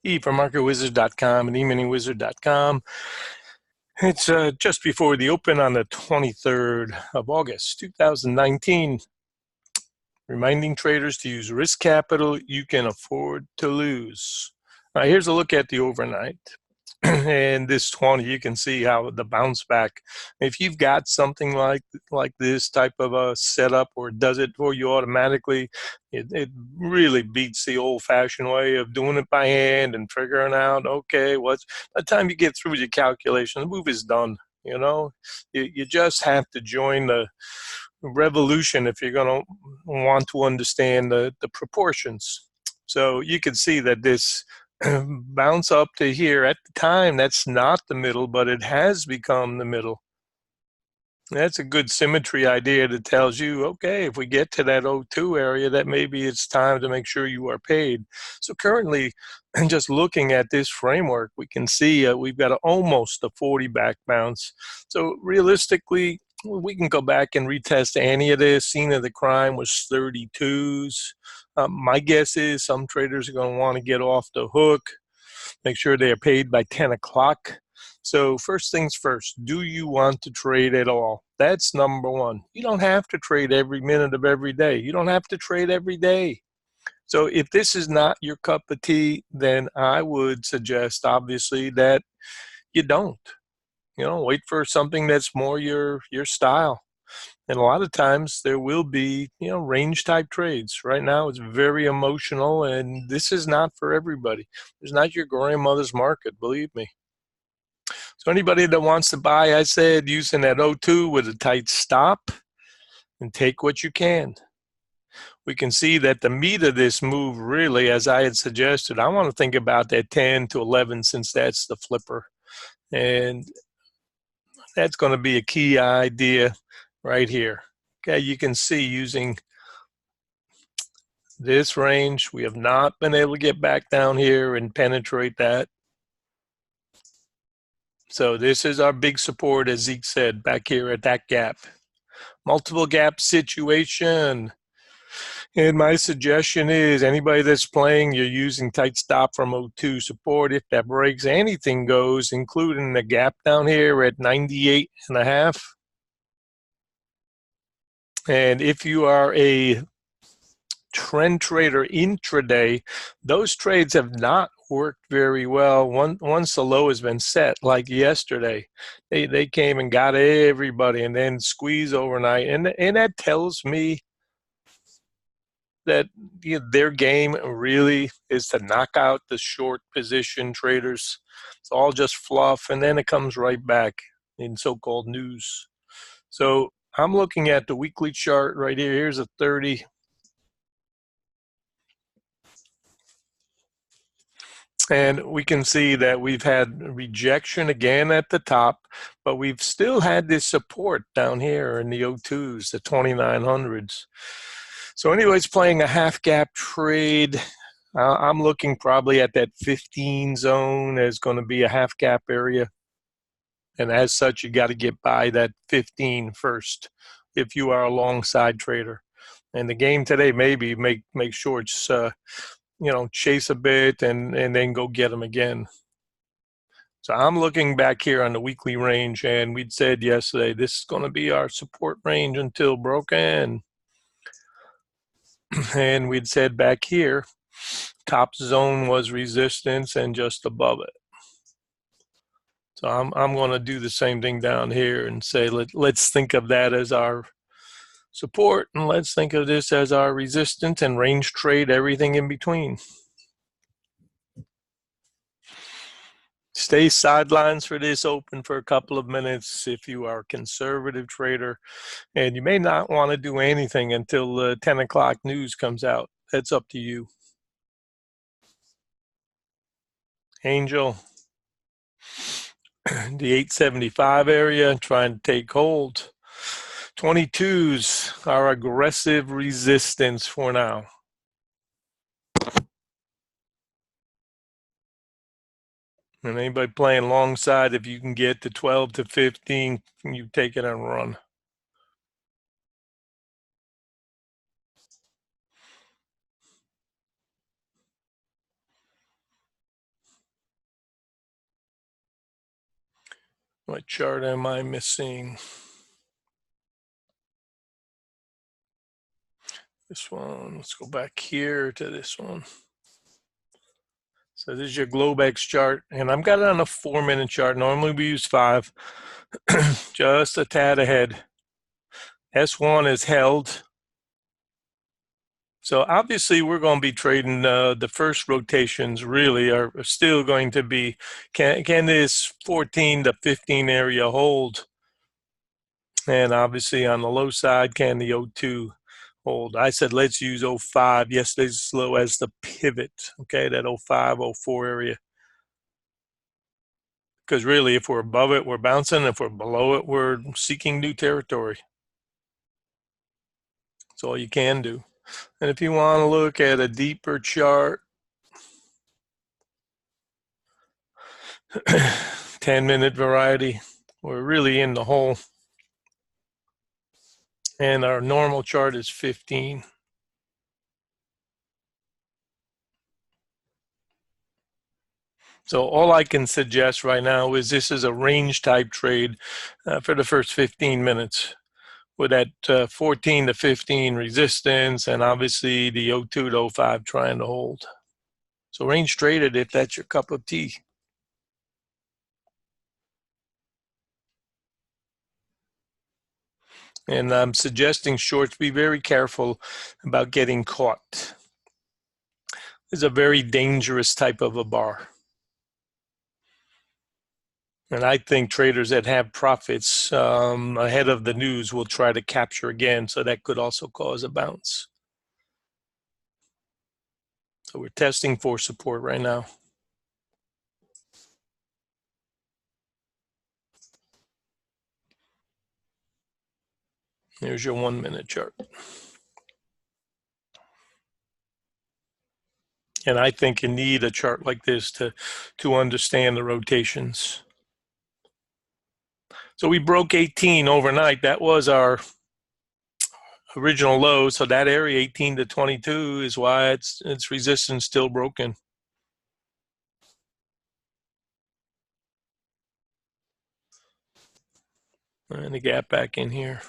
E for MarketWizard.com and eMiniWizard.com. It's just before the open on the 23rd of August, 2019. Reminding traders to use risk capital you can afford to lose. Here's a look at the overnight. And this 20, you can see how the bounce back, if you've got something like this type of a setup or does it for you automatically, it really beats the old-fashioned way of doing it by hand and figuring out, okay, by the time you get through your calculation, the move is done. You know, you just have to join the revolution if you're going to want to understand the proportions. So you can see that this bounce up to here at the time, that's not the middle, but it has become the middle. That's a good symmetry idea that tells you, okay, if we get to that 02 area, that maybe it's time to make sure you are paid. So currently, just looking at this framework, we can see we've got almost a 40 back bounce. So realistically, we can go back and retest any of this. Scene of the crime was 32s. My guess is some traders are going to want to get off the hook, make sure they are paid by 10 o'clock. So first things first, do you want to trade at all? That's number one. You don't have to trade every minute of every day. You don't have to trade every day. So if this is not your cup of tea, then I would suggest, obviously, that you don't. Wait for something that's more your style. And a lot of times there will be, range type trades. Right now it's very emotional, and this is not for everybody. It's not your grandmother's market, believe me. So anybody that wants to buy, I said, using that 02 with a tight stop and take what you can. We can see that the meat of this move really, as I had suggested, I want to think about that 10 to 11 since that's the flipper. And that's going to be a key idea right here. Okay, you can see using this range, we have not been able to get back down here and penetrate that. So this is our big support, as Zeke said, back here at that gap. Multiple gap situation. And my suggestion is anybody that's playing, you're using tight stop from 02 support. If that breaks, anything goes, including the gap down here at 98.5. And if you are a trend trader intraday, those trades have not worked very well. Once the low has been set, like yesterday, they came and got everybody and then squeeze overnight. And that tells me that their game really is to knock out the short position traders. It's all just fluff, and then it comes right back in so-called news. So I'm looking at the weekly chart right here. Here's a 30. And we can see that we've had rejection again at the top, but we've still had this support down here in the 02s, the 2900s. So anyways, playing a half gap trade, I'm looking probably at that 15 zone as going to be a half gap area. And as such, you got to get by that 15 first if you are a long side trader. And the game today, maybe make sure it's chase a bit and then go get them again. So I'm looking back here on the weekly range, and we'd said yesterday, this is going to be our support range until broken. And we'd said back here, top zone was resistance and just above it. So I'm going to do the same thing down here and say, let's think of that as our support, and let's think of this as our resistance, and range trade everything in between. Stay sidelines for this open for a couple of minutes if you are a conservative trader, and you may not want to do anything until the 10 o'clock news comes out. That's up to you. Angel, the 875 area, trying to take hold. 22s are aggressive resistance for now. And anybody playing long side, if you can get to 12 to 15, you take it and run. What chart am I missing? This one. Let's go back here to this one. So this is your Globex chart, and I've got it on a 4-minute chart. Normally we use 5, just a tad ahead. S1 is held. So obviously we're going to be trading the first rotations really are still going to be, can this 14 to 15 area hold? And obviously on the low side, can the O2 hold? I said let's use 05 yesterday's as low as the pivot, okay, that 05, 04 area. Because really, if we're above it, we're bouncing. If we're below it, we're seeking new territory. That's all you can do. And if you want to look at a deeper chart, 10-minute variety, we're really in the hole. And our normal chart is 15. So all I can suggest right now is this is a range type trade for the first 15 minutes with that 14 to 15 resistance and obviously the 02 to 05 trying to hold. So range traded if that's your cup of tea. And I'm suggesting shorts be very careful about getting caught. It's a very dangerous type of a bar. And I think traders that have profits ahead of the news will try to capture again. So that could also cause a bounce. So we're testing for support right now. Here's your 1-minute chart. And I think you need a chart like this to understand the rotations. So we broke 18 overnight. That was our original low. So that area 18 to 22 is why its resistance still broken. And a gap back in here.